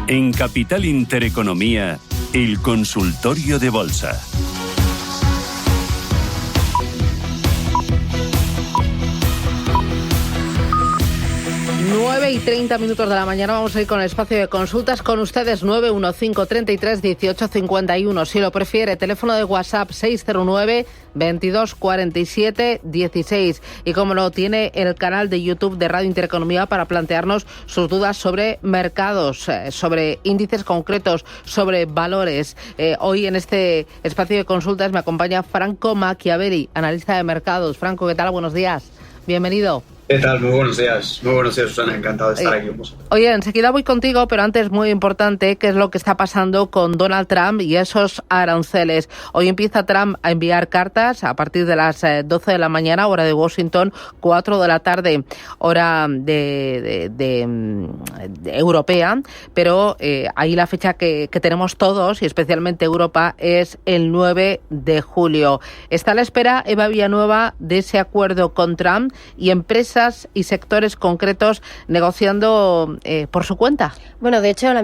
En Capital Intereconomía, el consultorio de bolsa. Y 30 minutos de la mañana vamos a ir con el espacio de consultas con ustedes. 915 33 18 51. Si lo prefiere, teléfono de WhatsApp 609 22 47 16. Y como lo tiene el canal de YouTube de Radio Intereconomía para plantearnos sus dudas sobre mercados, sobre índices concretos, sobre valores. Hoy en este espacio de consultas me acompaña Franco Macchiavelli, analista de mercados. Franco, ¿qué tal? Buenos días. Bienvenido. ¿Qué tal? Muy buenos días, Susana. Encantado de estar aquí con vosotros. Oye, enseguida voy contigo, pero antes muy importante, ¿qué es lo que está pasando con Donald Trump y esos aranceles? Hoy empieza Trump a enviar cartas a partir de las 12 de la mañana, hora de Washington, 4 de la tarde, hora de europea, pero ahí la fecha que tenemos todos, y especialmente Europa, es el 9 de julio. Está a la espera Eva Villanueva de ese acuerdo con Trump y empresas y sectores concretos negociando por su cuenta. Bueno, de hecho, el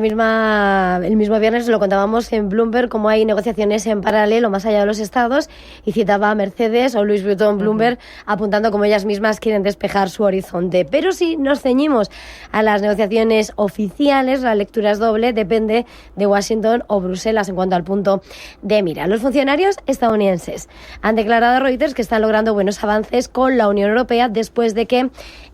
mismo viernes lo contábamos en Bloomberg, cómo hay negociaciones en paralelo más allá de los estados, y citaba a Mercedes o Louis Vuitton Bloomberg apuntando como ellas mismas quieren despejar su horizonte. Pero si nos ceñimos a las negociaciones oficiales, la lectura es doble, depende de Washington o Bruselas en cuanto al punto de mira. Los funcionarios estadounidenses han declarado a Reuters que están logrando buenos avances con la Unión Europea después de que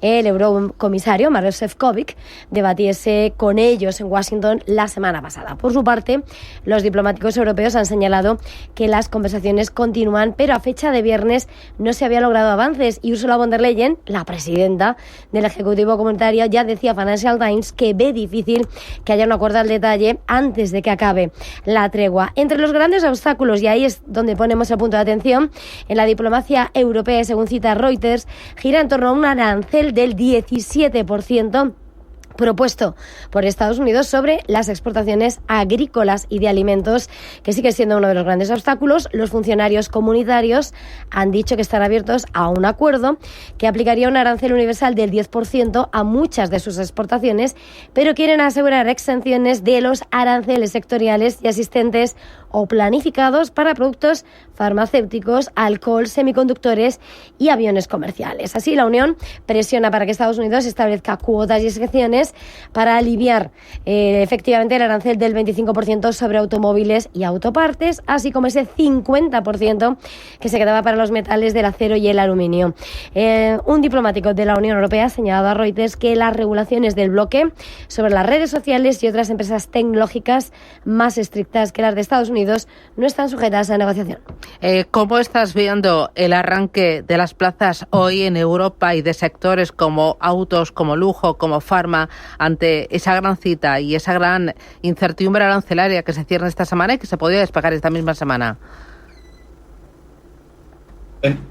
el eurocomisario Maroš Šefčovič debatiese con ellos en Washington la semana pasada. Por su parte, los diplomáticos europeos han señalado que las conversaciones continúan, pero a fecha de viernes no se había logrado avances, y Ursula von der Leyen, la presidenta del Ejecutivo Comunitario, ya decía a Financial Times que ve difícil que haya un acuerdo al detalle antes de que acabe la tregua. Entre los grandes obstáculos, y ahí es donde ponemos el punto de atención, en la diplomacia europea, según cita Reuters, gira en torno a un arancel del 17% propuesto por Estados Unidos sobre las exportaciones agrícolas y de alimentos, que sigue siendo uno de los grandes obstáculos. Los funcionarios comunitarios han dicho que están abiertos a un acuerdo que aplicaría un arancel universal del 10% a muchas de sus exportaciones, pero quieren asegurar exenciones de los aranceles sectoriales y asistentes o planificados para productos farmacéuticos, alcohol, semiconductores y aviones comerciales. Así, la Unión presiona para que Estados Unidos establezca cuotas y exenciones para aliviar efectivamente el arancel del 25% sobre automóviles y autopartes, así como ese 50% que se quedaba para los metales del acero y el aluminio. Un diplomático de la Unión Europea ha señalado a Reuters que las regulaciones del bloque sobre las redes sociales y otras empresas tecnológicas más estrictas que las de Estados Unidos no están sujetas a negociación. ¿Cómo estás viendo el arranque de las plazas hoy en Europa y de sectores como autos, como lujo, como farma, ante esa gran cita y esa gran incertidumbre arancelaria que se cierra esta semana y que se podría despegar esta misma semana?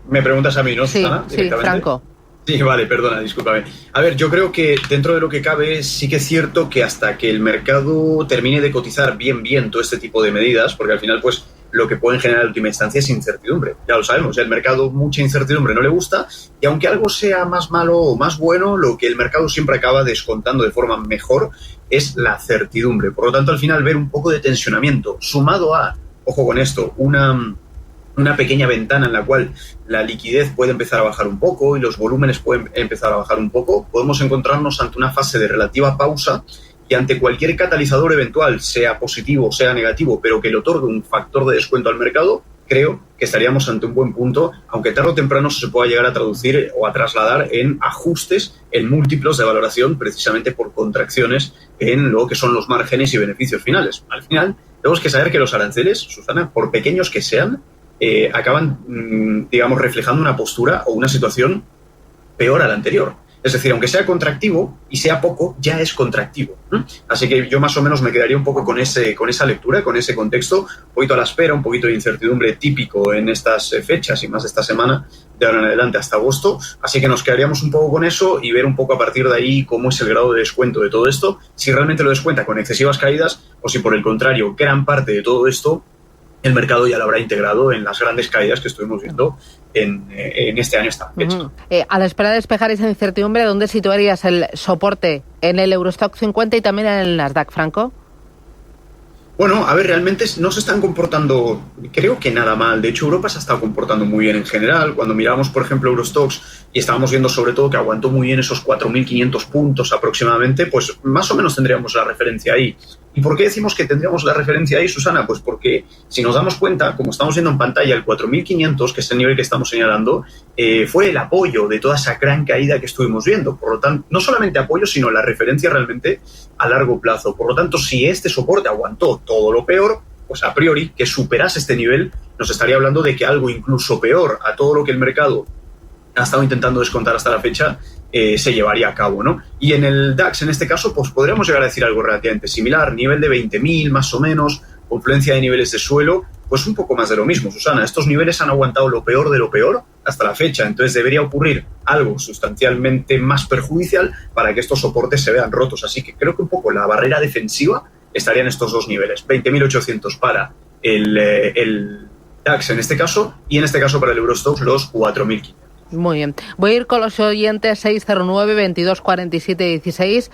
¿Me preguntas a mí, no, Susana? Sí, Franco. Sí, vale, perdona, discúlpame. A ver, yo creo que dentro de lo que cabe sí que es cierto que hasta que el mercado termine de cotizar bien todo este tipo de medidas, porque al final pues lo que pueden generar en última instancia es incertidumbre. Ya lo sabemos, el mercado mucha incertidumbre no le gusta, y aunque algo sea más malo o más bueno, lo que el mercado siempre acaba descontando de forma mejor es la certidumbre. Por lo tanto, al final ver un poco de tensionamiento sumado a, ojo con esto, una pequeña ventana en la cual la liquidez puede empezar a bajar un poco y los volúmenes pueden empezar a bajar un poco, podemos encontrarnos ante una fase de relativa pausa, y ante cualquier catalizador eventual, sea positivo o sea negativo, pero que le otorgue un factor de descuento al mercado, creo que estaríamos ante un buen punto, aunque tarde o temprano se pueda llegar a traducir o a trasladar en ajustes en múltiplos de valoración, precisamente por contracciones en lo que son los márgenes y beneficios finales. Al final, tenemos que saber que los aranceles, Susana, por pequeños que sean, acaban, digamos, reflejando una postura o una situación peor a la anterior. Es decir, aunque sea contractivo y sea poco, ya es contractivo. Así que yo más o menos me quedaría un poco con esa lectura, con ese contexto, un poquito a la espera, un poquito de incertidumbre típico en estas fechas y más esta semana, de ahora en adelante hasta agosto. Así que nos quedaríamos un poco con eso y ver un poco a partir de ahí cómo es el grado de descuento de todo esto, si realmente lo descuenta con excesivas caídas o si por el contrario gran parte de todo esto el mercado ya lo habrá integrado en las grandes caídas que estuvimos viendo en este año esta fecha. A la espera de despejar esa incertidumbre, ¿dónde situarías el soporte en el Eurostock 50 y también en el Nasdaq, Franco? Bueno, a ver, realmente no se están comportando, creo que nada mal. De hecho, Europa se ha estado comportando muy bien en general. Cuando miramos, por ejemplo, Eurostoxx y estábamos viendo sobre todo que aguantó muy bien esos 4.500 puntos aproximadamente, pues más o menos tendríamos la referencia ahí. ¿Y por qué decimos que tendríamos la referencia ahí, Susana? Pues porque si nos damos cuenta, como estamos viendo en pantalla, el 4.500, que es el nivel que estamos señalando, fue el apoyo de toda esa gran caída que estuvimos viendo. Por lo tanto, no solamente apoyo, sino la referencia realmente a largo plazo. Por lo tanto, si este soporte aguantó todo lo peor, pues a priori que superase este nivel nos estaría hablando de que algo incluso peor a todo lo que el mercado ha estado intentando descontar hasta la fecha se llevaría a cabo, ¿no? Y en el DAX, en este caso, pues podríamos llegar a decir algo relativamente similar, nivel de 20.000 más o menos, confluencia de niveles de suelo, pues un poco más de lo mismo, Susana. Estos niveles han aguantado lo peor de lo peor hasta la fecha, entonces debería ocurrir algo sustancialmente más perjudicial para que estos soportes se vean rotos. Así que creo que un poco la barrera defensiva estaría en estos dos niveles, 20.800 para el DAX en este caso, y en este caso para el Eurostoxx los 4.500. Muy bien. Voy a ir con los oyentes 609 22 47 16,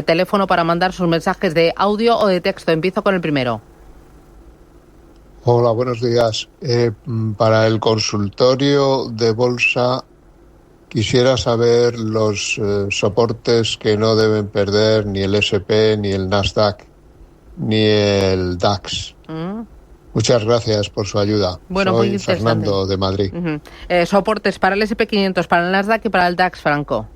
teléfono para mandar sus mensajes de audio o de texto. Empiezo con el primero. Hola, buenos días. Para el consultorio de bolsa quisiera saber los soportes que no deben perder ni el S&P, ni el Nasdaq, ni el DAX. Muchas gracias por su ayuda. Bueno, soy Fernando de Madrid. Soportes para el S&P 500, para el Nasdaq y para el DAX, Franco.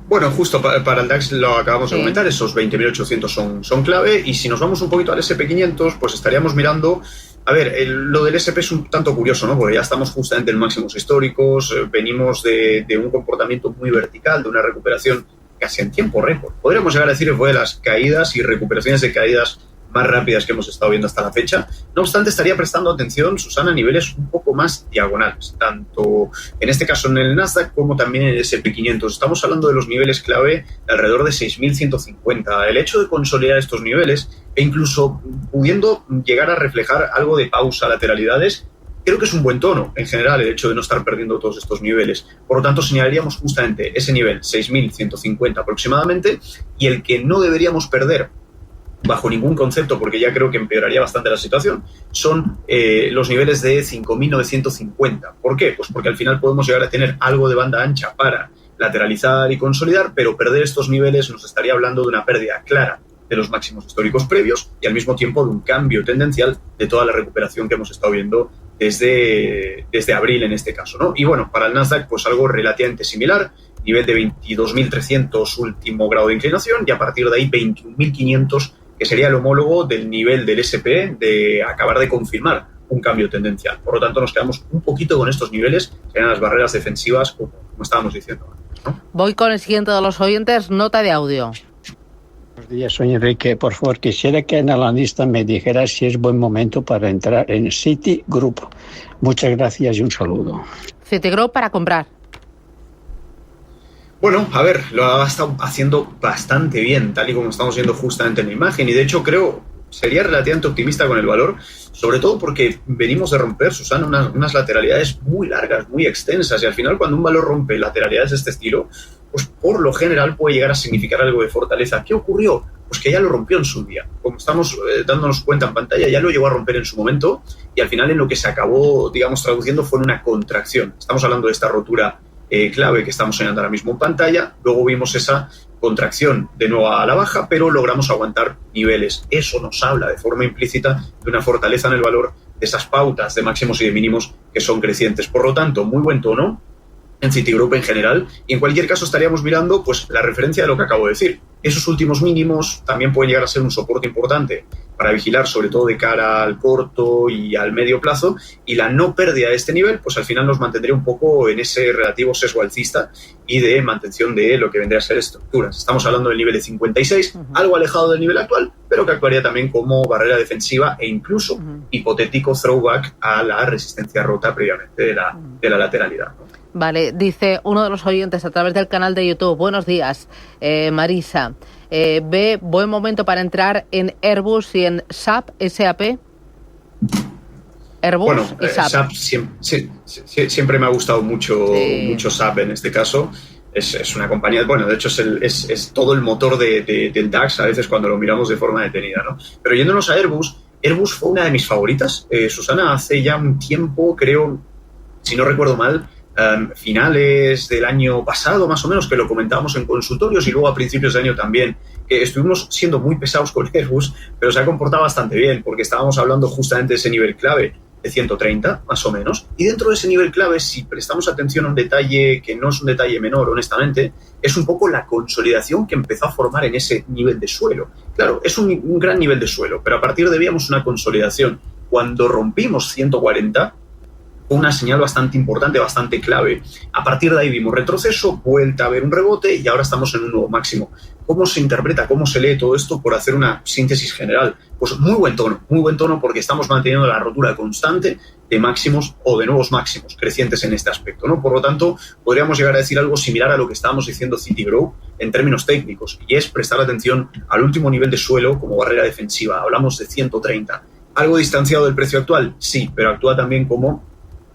Bueno, justo para el DAX lo acabamos de comentar, esos 20.800 son clave, y si nos vamos un poquito al S&P 500, pues estaríamos mirando, a ver, lo del S&P es un tanto curioso, ¿no? Porque ya estamos justamente en máximos históricos, venimos de un comportamiento muy vertical, de una recuperación casi en tiempo récord. Podríamos llegar a decir que fue de las caídas y recuperaciones de caídas más rápidas que hemos estado viendo hasta la fecha. No obstante, estaría prestando atención, Susana, a niveles un poco más diagonales, tanto en este caso en el Nasdaq como también en el S&P 500. Estamos hablando de los niveles clave de alrededor de 6.150. El hecho de consolidar estos niveles e incluso pudiendo llegar a reflejar algo de pausa, lateralidades, creo que es un buen tono en general el hecho de no estar perdiendo todos estos niveles. Por lo tanto, señalaríamos justamente ese nivel 6.150 aproximadamente, y el que no deberíamos perder bajo ningún concepto, porque ya creo que empeoraría bastante la situación, son los niveles de 5.950. ¿Por qué? Pues porque al final podemos llegar a tener algo de banda ancha para lateralizar y consolidar, pero perder estos niveles nos estaría hablando de una pérdida clara de los máximos históricos previos y al mismo tiempo de un cambio tendencial de toda la recuperación que hemos estado viendo desde abril en este caso, ¿no? Y bueno, para el Nasdaq, pues algo relativamente similar, nivel de 22.300 último grado de inclinación, y a partir de ahí 21.500, que sería el homólogo del nivel del S&P de acabar de confirmar un cambio tendencial. Por lo tanto, nos quedamos un poquito con estos niveles, que eran las barreras defensivas, como estábamos diciendo antes, ¿no? Voy con el siguiente de los oyentes, nota de audio. Buenos días, soy Enrique. Por favor, quisiera que el analista me dijera si es buen momento para entrar en Citigroup. Muchas gracias y un saludo. Citigroup para comprar. Bueno, a ver, lo ha estado haciendo bastante bien, tal y como estamos viendo justamente en la imagen, y de hecho creo sería relativamente optimista con el valor, sobre todo porque venimos de romper, Susana, unas lateralidades muy largas, muy extensas, y al final cuando un valor rompe lateralidades de este estilo, pues por lo general puede llegar a significar algo de fortaleza. ¿Qué ocurrió? Pues que ya lo rompió en su día. Como estamos dándonos cuenta en pantalla, ya lo llegó a romper en su momento, y al final en lo que se acabó, digamos, traduciendo fue en una contracción. Estamos hablando de esta rotura clave que estamos señalando ahora mismo en pantalla. Luego vimos esa contracción de nuevo a la baja, pero logramos aguantar niveles. Eso nos habla de forma implícita de una fortaleza en el valor, de esas pautas de máximos y de mínimos que son crecientes. Por lo tanto, muy buen tono en Citigroup en general, y en cualquier caso estaríamos mirando pues la referencia de lo que acabo de decir. Esos últimos mínimos también pueden llegar a ser un soporte importante para vigilar, sobre todo de cara al corto y al medio plazo, y la no pérdida de este nivel pues al final nos mantendría un poco en ese relativo sesgo alcista y de mantención de lo que vendría a ser estructuras. Estamos hablando del nivel de 56, algo alejado del nivel actual, pero que actuaría también como barrera defensiva e incluso hipotético throwback a la resistencia rota previamente de la lateralidad, ¿no? Vale, dice uno de los oyentes a través del canal de YouTube, buenos días, Marisa, ¿ve buen momento para entrar en Airbus y en SAP, SAP? Airbus y SAP. SAP siempre me ha gustado mucho SAP en este caso. Es una compañía, bueno, de hecho es todo el motor del DAX a veces cuando lo miramos de forma detenida, ¿no? Pero yéndonos a Airbus fue una de mis favoritas. Susana, hace ya un tiempo, creo, si no recuerdo mal, finales del año pasado más o menos, que lo comentábamos en consultorios y luego a principios de año también, que estuvimos siendo muy pesados con Airbus, pero se ha comportado bastante bien porque estábamos hablando justamente de ese nivel clave de 130, más o menos. Y dentro de ese nivel clave, si prestamos atención a un detalle que no es un detalle menor, honestamente, es un poco la consolidación que empezó a formar en ese nivel de suelo. Claro, es un gran nivel de suelo, pero a partir de ahí vemos una consolidación. Cuando rompimos 140, fue una señal bastante importante, bastante clave. A partir de ahí vimos retroceso, vuelta a ver un rebote y ahora estamos en un nuevo máximo. ¿Cómo se interpreta, cómo se lee todo esto por hacer una síntesis general? Pues muy buen tono porque estamos manteniendo la rotura constante de máximos o de nuevos máximos crecientes en este aspecto, ¿no? Por lo tanto, podríamos llegar a decir algo similar a lo que estábamos diciendo Citigroup en términos técnicos, y es prestar atención al último nivel de suelo como barrera defensiva. Hablamos de 130. ¿Algo distanciado del precio actual? Sí, pero actúa también como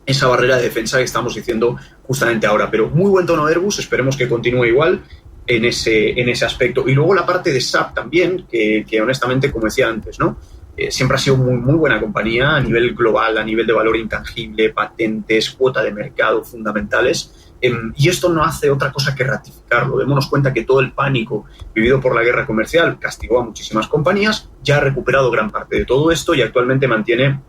esa barrera de defensa que estamos diciendo justamente ahora. Pero muy buen tono Airbus, esperemos que continúe igual en ese aspecto. Y luego la parte de SAP también, que honestamente, como decía antes, ¿no? Siempre ha sido muy buena compañía a nivel global, a nivel de valor intangible, patentes, cuota de mercado fundamentales. Y esto no hace otra cosa que ratificarlo. Démonos cuenta que todo el pánico vivido por la guerra comercial castigó a muchísimas compañías, ya ha recuperado gran parte de todo esto y actualmente mantiene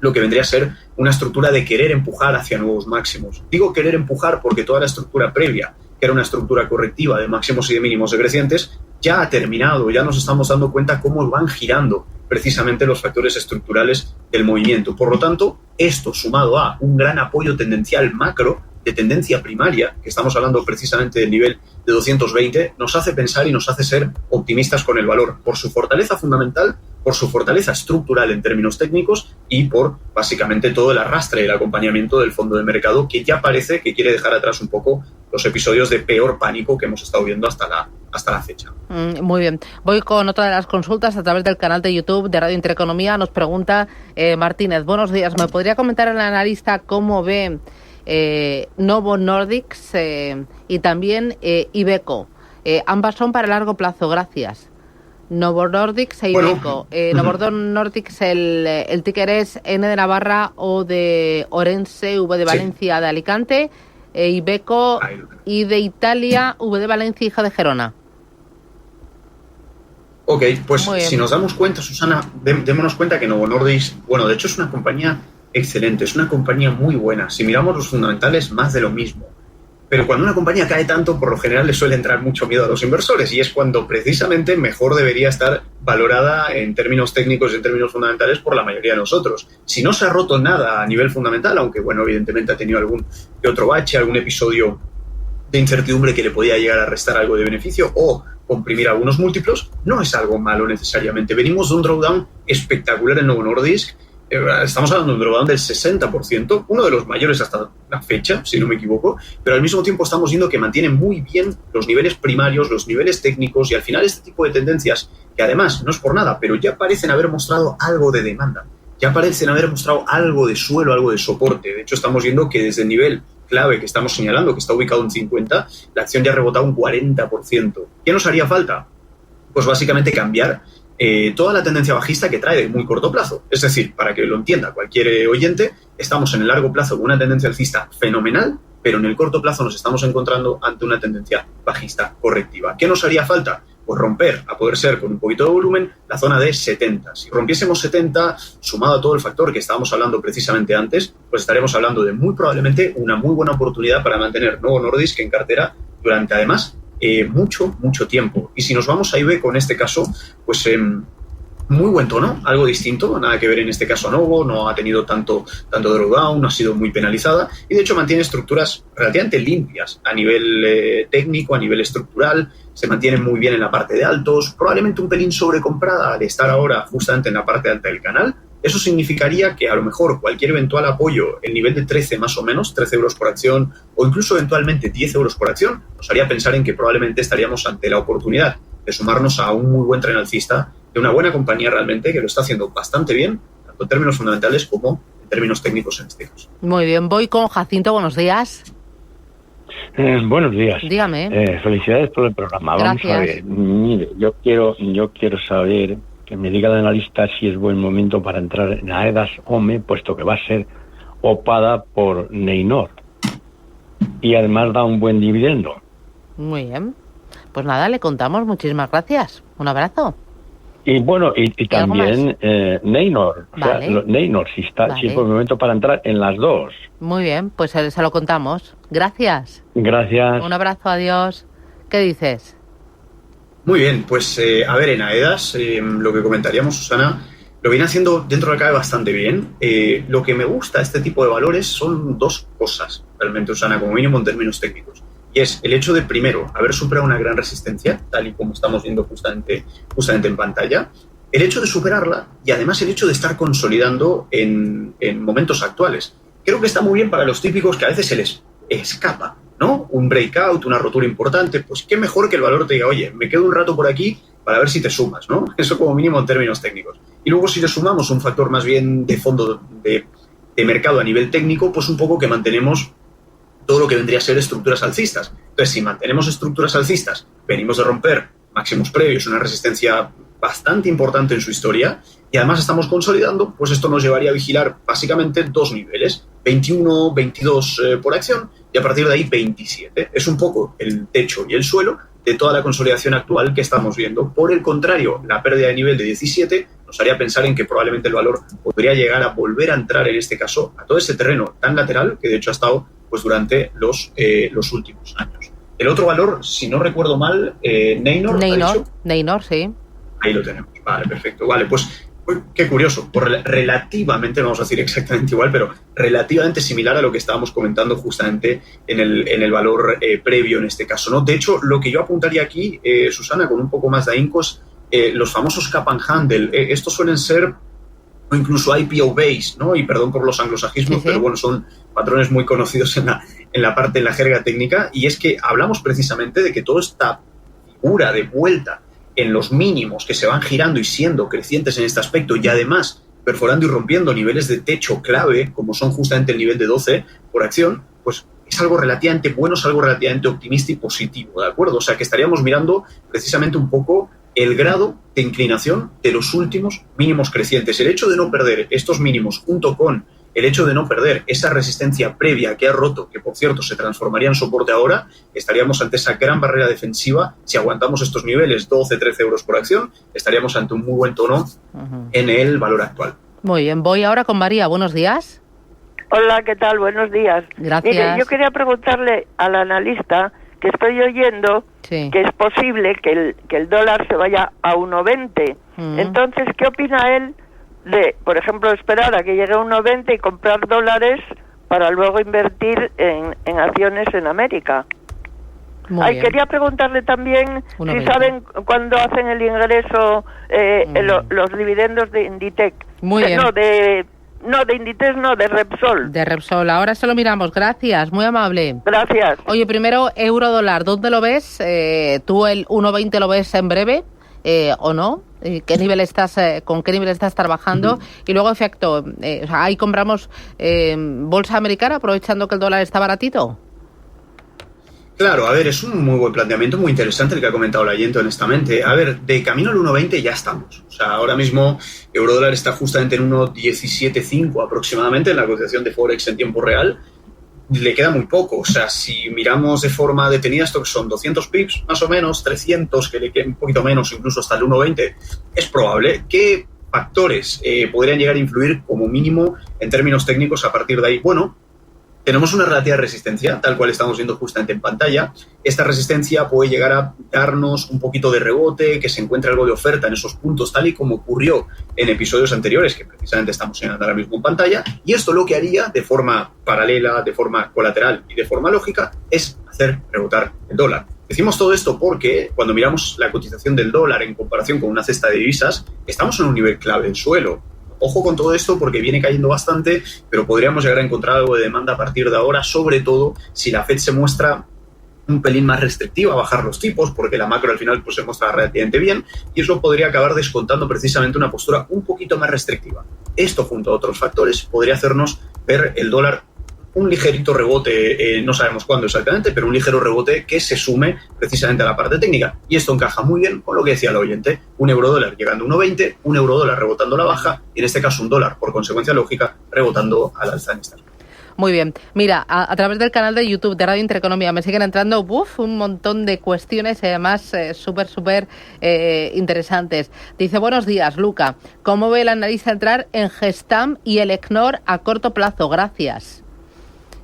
lo que vendría a ser una estructura de querer empujar hacia nuevos máximos. Digo querer empujar porque toda la estructura previa, que era una estructura correctiva de máximos y de mínimos decrecientes, ya ha terminado, ya nos estamos dando cuenta cómo van girando precisamente los factores estructurales del movimiento. Por lo tanto, esto sumado a un gran apoyo tendencial macro de tendencia primaria, que estamos hablando precisamente del nivel de 220, nos hace pensar y nos hace ser optimistas con el valor, por su fortaleza fundamental, por su fortaleza estructural en términos técnicos y por básicamente todo el arrastre y el acompañamiento del fondo de mercado, que ya parece que quiere dejar atrás un poco los episodios de peor pánico que hemos estado viendo hasta la fecha. Muy bien. Voy con otra de las consultas a través del canal de YouTube de Radio Intereconomía. Nos pregunta Martínez, buenos días, ¿me podría comentar el analista cómo ve Novo Nordisk y también Iveco? Ambas son para largo plazo, gracias. Novo Nordisk e Iveco. Novo Nordisk, el ticker es N de Navarra, O de Orense, V de Valencia, de Alicante, Iveco, I de Italia, V de Valencia, hija de Gerona. Ok, pues si nos damos cuenta, Susana, démonos cuenta que Novo Nordisk, bueno, de hecho es una compañía excelente, es una compañía muy buena. Si miramos los fundamentales, más de lo mismo. Pero cuando una compañía cae tanto, por lo general le suele entrar mucho miedo a los inversores, y es cuando precisamente mejor debería estar valorada en términos técnicos y en términos fundamentales por la mayoría de nosotros. Si no se ha roto nada a nivel fundamental, aunque bueno, evidentemente ha tenido algún que otro bache, algún episodio de incertidumbre que le podía llegar a restar algo de beneficio o comprimir algunos múltiplos, no es algo malo necesariamente. Venimos de un drawdown espectacular en Novo Nordisk. Estamos hablando de un drawdown del 60%, uno de los mayores hasta la fecha, si no me equivoco, pero al mismo tiempo estamos viendo que mantiene muy bien los niveles primarios, los niveles técnicos, y al final este tipo de tendencias, que además no es por nada, pero ya parecen haber mostrado algo de demanda, ya parecen haber mostrado algo de suelo, algo de soporte. De hecho, estamos viendo que desde el nivel clave que estamos señalando, que está ubicado en 50, la acción ya ha rebotado un 40%. ¿Qué nos haría falta? Pues básicamente cambiar toda la tendencia bajista que trae de muy corto plazo. Es decir, para que lo entienda cualquier oyente, estamos en el largo plazo con una tendencia alcista fenomenal, pero en el corto plazo nos estamos encontrando ante una tendencia bajista correctiva. ¿Qué nos haría falta? Pues romper, a poder ser con un poquito de volumen, la zona de 70. Si rompiésemos 70, sumado a todo el factor que estábamos hablando precisamente antes, pues estaremos hablando de muy probablemente una muy buena oportunidad para mantener Novo Nordisk en cartera durante además mucho tiempo. Y si nos vamos a Iveco en este caso, pues muy buen tono, algo distinto, nada que ver en este caso a Novo, no ha tenido tanto drawdown, no ha sido muy penalizada y de hecho mantiene estructuras relativamente limpias a nivel técnico, a nivel estructural, se mantiene muy bien en la parte de altos, probablemente un pelín sobrecomprada al estar ahora justamente en la parte alta del canal. Eso significaría que a lo mejor cualquier eventual apoyo, el nivel de 13 más o menos, 13 euros por acción o incluso eventualmente 10 euros por acción, nos haría pensar en que probablemente estaríamos ante la oportunidad de sumarnos a un muy buen tren alcista de una buena compañía realmente que lo está haciendo bastante bien, tanto en términos fundamentales como en términos técnicos en este caso. Muy bien, voy con Jacinto, buenos días. Buenos días. Dígame. Felicidades por el programa. Gracias. Vamos a ver. Mire, yo quiero saber que me diga el analista si es buen momento para entrar en Aedas Home, puesto que va a ser opada por Neynor. Y además da un buen dividendo. Muy bien. Pues nada, le contamos. Muchísimas gracias. Un abrazo. Y bueno, y también Neynor. Vale. O sea, Neynor, si es buen momento para entrar en las dos. Muy bien, pues se lo contamos. Gracias. Gracias. Un abrazo, adiós. ¿Qué dices? Muy bien, pues a ver, en AEDAS, lo que comentaríamos, Susana, lo viene haciendo dentro de la CAE bastante bien. Lo que me gusta de este tipo de valores son dos cosas, realmente, Susana, como mínimo en términos técnicos. Y es el hecho de, primero, haber superado una gran resistencia, tal y como estamos viendo justamente en pantalla, el hecho de superarla y además el hecho de estar consolidando en momentos actuales. Creo que está muy bien para los típicos que a veces se les escapa, ¿no? Un breakout, una rotura importante, pues qué mejor que el valor te diga, oye, me quedo un rato por aquí para ver si te sumas, ¿no? Eso como mínimo en términos técnicos. Y luego si le sumamos un factor más bien de fondo de mercado a nivel técnico, pues un poco que mantenemos todo lo que vendría a ser estructuras alcistas. Entonces, si mantenemos estructuras alcistas, venimos de romper máximos previos, una resistencia bastante importante en su historia, y además estamos consolidando, pues esto nos llevaría a vigilar básicamente dos niveles, 21, 22 por acción, y a partir de ahí 27. Es un poco el techo y el suelo de toda la consolidación actual que estamos viendo. Por el contrario, la pérdida de nivel de 17 nos haría pensar en que probablemente el valor podría llegar a volver a entrar, en este caso, a todo ese terreno tan lateral que de hecho ha estado pues durante los últimos años. El otro valor, si no recuerdo mal, Neynor, sí. Ahí lo tenemos. Vale, perfecto. Vale, pues qué curioso. Pues relativamente, no vamos a decir exactamente igual, pero relativamente similar a lo que estábamos comentando justamente en el valor previo en este caso, ¿no? De hecho, lo que yo apuntaría aquí, Susana, con un poco más de ahíncos, los famosos cap and handle. Estos suelen ser o incluso IPO base, ¿no? Y perdón por los anglosajismos, pero bueno, son patrones muy conocidos en la jerga técnica, y es que hablamos precisamente de que toda esta figura de vuelta en los mínimos que se van girando y siendo crecientes en este aspecto, y además perforando y rompiendo niveles de techo clave, como son justamente el nivel de 12 por acción, pues es algo relativamente bueno, es algo relativamente optimista y positivo, ¿de acuerdo? O sea, que estaríamos mirando precisamente un poco el grado de inclinación de los últimos mínimos crecientes. El hecho de no perder estos mínimos junto con el hecho de no perder esa resistencia previa que ha roto, que por cierto se transformaría en soporte ahora, estaríamos ante esa gran barrera defensiva. Si aguantamos estos niveles, 12-13 euros por acción, estaríamos ante un muy buen tono en el valor actual. Muy bien, voy ahora con María. Buenos días. Hola, ¿qué tal? Buenos días. Gracias. Mire, yo quería preguntarle al analista que estoy oyendo que es posible que el dólar se vaya a 1,20. Entonces, ¿qué opina él de, por ejemplo, esperar a que llegue a 1,20 y comprar dólares para luego invertir en acciones en América? Quería preguntarle también si saben cuándo hacen el ingreso los dividendos de Inditex. Muy bien. De Inditex, de Repsol. De Repsol, ahora se lo miramos, gracias, muy amable. Gracias. Oye, primero, euro-dólar, ¿dónde lo ves? ¿Tú el 1,20 lo ves en breve o no? ¿Qué nivel con qué nivel estás trabajando? Y luego, efecto, ahí compramos bolsa americana aprovechando que el dólar está baratito. Claro, a ver, es un muy buen planteamiento, muy interesante el que ha comentado la oyente, honestamente. A ver, de camino al 1,20 ya estamos. O sea, ahora mismo eurodólar está justamente en 1,17,5 aproximadamente en la cotización de Forex en tiempo real. Le queda muy poco. O sea, si miramos de forma detenida, esto que son 200 pips, más o menos, 300, que le queda un poquito menos, incluso hasta el 1,20, es probable. ¿Qué factores podrían llegar a influir como mínimo en términos técnicos a partir de ahí? Bueno, tenemos una relativa resistencia, tal cual estamos viendo justamente en pantalla. Esta resistencia puede llegar a darnos un poquito de rebote, que se encuentre algo de oferta en esos puntos, tal y como ocurrió en episodios anteriores, que precisamente estamos señalando ahora mismo en pantalla. Y esto lo que haría de forma paralela, de forma colateral y de forma lógica es hacer rebotar el dólar. Decimos todo esto porque cuando miramos la cotización del dólar en comparación con una cesta de divisas, estamos en un nivel clave, el suelo. Ojo con todo esto porque viene cayendo bastante, pero podríamos llegar a encontrar algo de demanda a partir de ahora, sobre todo si la Fed se muestra un pelín más restrictiva a bajar los tipos, porque la macro al final pues se muestra relativamente bien, y eso podría acabar descontando precisamente una postura un poquito más restrictiva. Esto, junto a otros factores, podría hacernos ver el dólar un un ligerito rebote, no sabemos cuándo exactamente, pero un ligero rebote que se sume precisamente a la parte técnica. Y esto encaja muy bien con lo que decía el oyente, un euro-dólar llegando a 1,20, un euro-dólar rebotando a la baja, y en este caso un dólar, por consecuencia lógica, rebotando al alza en estas. Muy bien. Mira, a través del canal de YouTube de Radio Intereconomía me siguen entrando un montón de cuestiones, además súper interesantes. Dice, buenos días, Luca. ¿Cómo ve el analista entrar en Gestamp y el Elecnor a corto plazo? Gracias.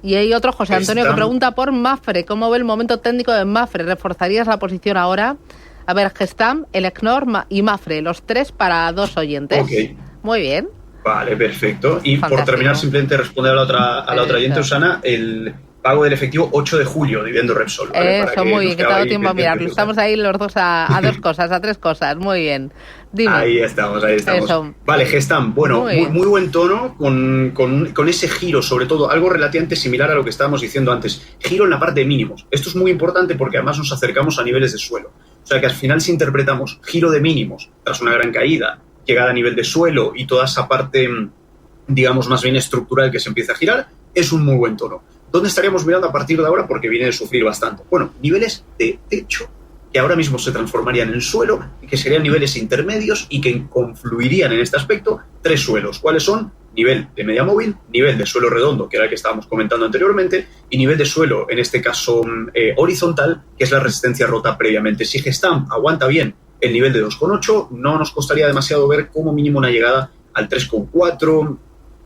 Y hay otro, José Antonio, que pregunta por Mapfre. ¿Cómo ve el momento técnico de Mapfre? ¿Reforzarías la posición ahora? A ver, Gestamp, Elecnor y Mapfre, los tres para 2 oyentes. Okay. Muy bien. Vale, perfecto. Y Fantástico. Por terminar, simplemente responder a la otra oyente, Susana, el pago del efectivo 8 de julio, dividendo Repsol. ¿Vale? Eso, muy bien, que te ha dado tiempo a mirarlo. Estamos ahí los dos a 2 cosas, a 3 cosas. Muy bien. Dime. Ahí estamos. Eso. Vale, Gestamp, bueno, muy buen tono con ese giro, sobre todo, algo relativamente similar a lo que estábamos diciendo antes. Giro en la parte de mínimos. Esto es muy importante porque además nos acercamos a niveles de suelo. O sea que al final, si interpretamos giro de mínimos tras una gran caída, llegada a nivel de suelo y toda esa parte, digamos, más bien estructural que se empieza a girar, es un muy buen tono. ¿Dónde estaríamos mirando a partir de ahora? Porque viene de sufrir bastante. Bueno, niveles de techo que ahora mismo se transformarían en suelo y que serían niveles intermedios y que confluirían en este aspecto 3 suelos. ¿Cuáles son? Nivel de media móvil, nivel de suelo redondo, que era el que estábamos comentando anteriormente, y nivel de suelo, en este caso horizontal, que es la resistencia rota previamente. Si Gestamp aguanta bien el nivel de 2,8, no nos costaría demasiado ver como mínimo una llegada al 3,4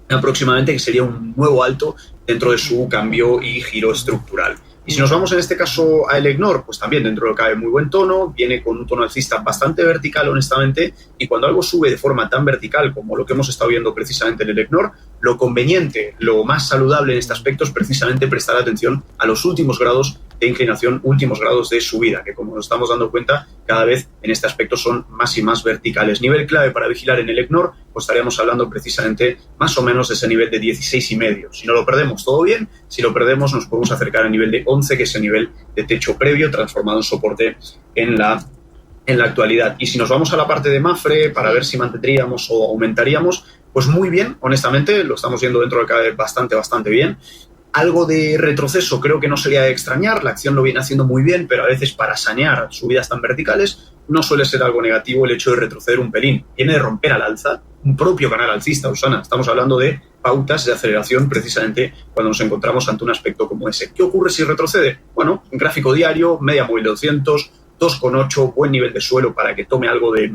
aproximadamente, que sería un nuevo alto dentro de su cambio y giro estructural. Y si nos vamos en este caso a Elecnor, pues también dentro de lo que cabe muy buen tono, viene con un tono alcista bastante vertical, honestamente, y cuando algo sube de forma tan vertical como lo que hemos estado viendo precisamente en Elecnor, lo conveniente, lo más saludable en este aspecto es precisamente prestar atención a los últimos grados de inclinación, últimos grados de subida, que como nos estamos dando cuenta, cada vez en este aspecto son más y más verticales. Nivel clave para vigilar en Elecnor, pues estaríamos hablando precisamente más o menos de ese nivel de 16,5. Si no lo perdemos, todo bien. Si lo perdemos, nos podemos acercar al nivel de 11, que es el nivel de techo previo transformado en soporte en la actualidad. Y si nos vamos a la parte de Mapfre para ver si mantendríamos o aumentaríamos, pues muy bien, honestamente, lo estamos viendo dentro de cada vez bastante bien. Algo de retroceso creo que no sería de extrañar, la acción lo viene haciendo muy bien, pero a veces para sanear subidas tan verticales no suele ser algo negativo el hecho de retroceder un pelín. Viene de romper al alza un propio canal alcista, Susana. Estamos hablando de pautas de aceleración precisamente cuando nos encontramos ante un aspecto como ese. ¿Qué ocurre si retrocede? Bueno, un gráfico diario, media móvil de 200, 2,8, buen nivel de suelo para que tome algo de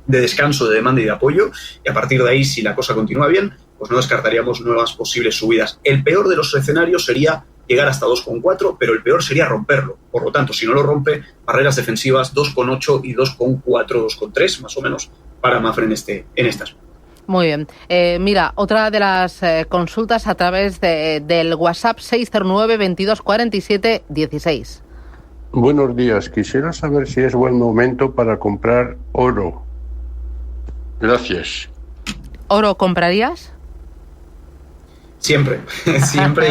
descanso, de demanda y de apoyo, y a partir de ahí, si la cosa continúa bien, pues no descartaríamos nuevas posibles subidas. El peor de los escenarios sería llegar hasta 2,4, pero el peor sería romperlo. Por lo tanto, si no lo rompe, barreras defensivas 2,8 y 2,4, 2,3 más o menos para Mapfre en este aspecto. Muy bien. Mira, otra de las consultas a través del WhatsApp 609 22 47 16. Buenos días. Quisiera saber si es buen momento para comprar oro. Gracias. ¿Oro comprarías? Siempre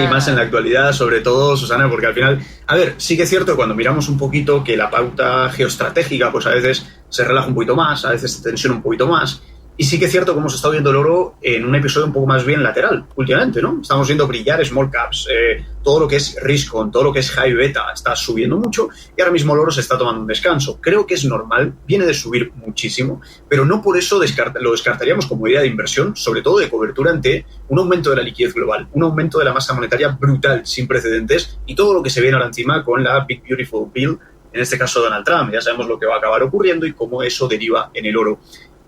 y más en la actualidad, sobre todo, Susana, porque al final, a ver, sí que es cierto cuando miramos un poquito que la pauta geoestratégica pues a veces se relaja un poquito más, a veces se tensiona un poquito más, y sí que es cierto que hemos estado viendo el oro en un episodio un poco más bien lateral últimamente, ¿no? Estamos viendo brillar small caps, todo lo que es risk on, todo lo que es high beta está subiendo mucho y ahora mismo el oro se está tomando un descanso. Creo que es normal, viene de subir muchísimo, pero no por eso lo descartaríamos como idea de inversión, sobre todo de cobertura ante un aumento de la liquidez global, un aumento de la masa monetaria brutal, sin precedentes, y todo lo que se viene ahora encima con la Big Beautiful Bill, en este caso Donald Trump. Ya sabemos lo que va a acabar ocurriendo y cómo eso deriva en el oro.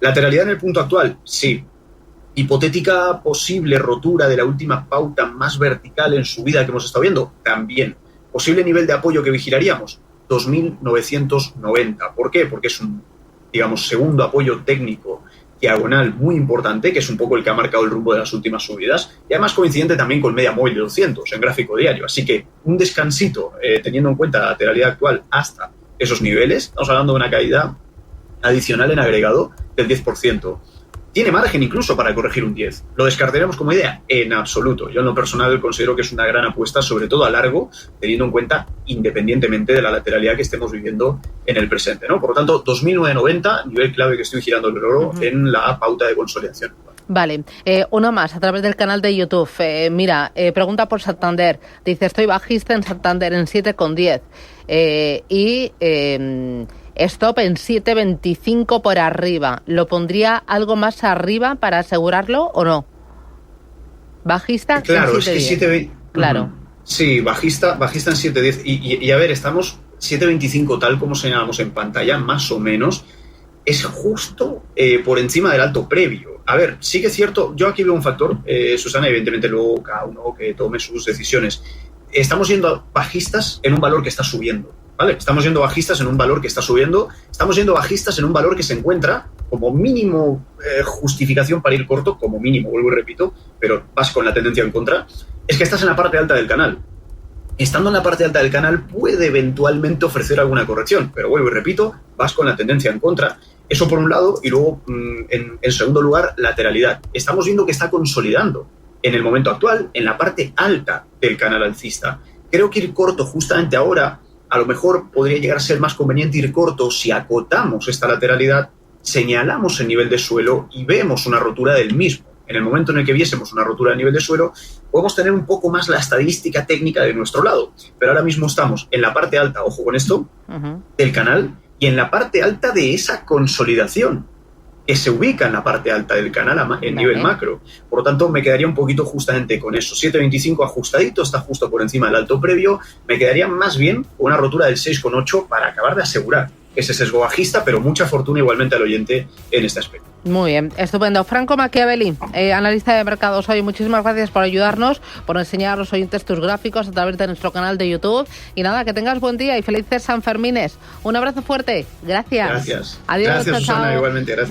¿Lateralidad en el punto actual? Sí. ¿Hipotética posible rotura de la última pauta más vertical en subida que hemos estado viendo? También. ¿Posible nivel de apoyo que vigilaríamos? 2.990. ¿Por qué? Porque es un, digamos, segundo apoyo técnico diagonal muy importante, que es un poco el que ha marcado el rumbo de las últimas subidas, y además coincidente también con media móvil de 200 en gráfico diario. Así que un descansito, teniendo en cuenta la lateralidad actual hasta esos niveles, estamos hablando de una caída adicional en agregado del 10%. Tiene margen incluso para corregir un 10%. ¿Lo descartaríamos como idea? En absoluto. Yo en lo personal considero que es una gran apuesta, sobre todo a largo, teniendo en cuenta independientemente de la lateralidad que estemos viviendo en el presente, ¿no? Por lo tanto, 2.990, nivel clave que estoy girando el oro en la pauta de consolidación. Vale, uno más a través del canal de YouTube. Mira, pregunta por Santander. Dice, estoy bajista en Santander en 7,10 y stop en 7,25 por arriba. ¿Lo pondría algo más arriba para asegurarlo o no? Bajista claro, en 7,10. Es que 7,20. Claro. Sí, bajista en 7,10. Y a ver, estamos 7,25 tal como señalamos en pantalla, más o menos. Es justo por encima del alto previo. A ver, sí que es cierto, yo aquí veo un factor, Susana, evidentemente luego cada uno que tome sus decisiones. Estamos yendo bajistas en un valor que está subiendo, ¿vale? Estamos yendo bajistas en un valor que está subiendo, estamos yendo bajistas en un valor que se encuentra como mínimo justificación para ir corto, como mínimo, vuelvo y repito, pero vas con la tendencia en contra, es que estás en la parte alta del canal. Estando en la parte alta del canal puede eventualmente ofrecer alguna corrección, pero vuelvo y repito, vas con la tendencia en contra. Eso por un lado, y luego, en segundo lugar, lateralidad. Estamos viendo que está consolidando en el momento actual, en la parte alta del canal alcista. Creo que ir corto justamente ahora, a lo mejor podría llegar a ser más conveniente ir corto si acotamos esta lateralidad, señalamos el nivel de suelo y vemos una rotura del mismo. En el momento en el que viésemos una rotura a nivel de suelo, podemos tener un poco más la estadística técnica de nuestro lado. Pero ahora mismo estamos en la parte alta, ojo con esto, del canal, y en la parte alta de esa consolidación, que se ubica en la parte alta del canal en nivel macro. Por lo tanto, me quedaría un poquito justamente con eso. 7,25 ajustadito, está justo por encima del alto previo. Me quedaría más bien con una rotura del 6,8 para acabar de asegurar ese sesgo bajista, pero mucha fortuna igualmente al oyente en este aspecto. Muy bien, estupendo. Franco Machiavelli, analista de mercados hoy, muchísimas gracias por ayudarnos, por enseñar a los oyentes tus gráficos a través de nuestro canal de YouTube. Y nada, que tengas buen día y felices Sanfermines. Un abrazo fuerte. Gracias. Gracias. Adiós. Gracias, Susana, igualmente. Gracias.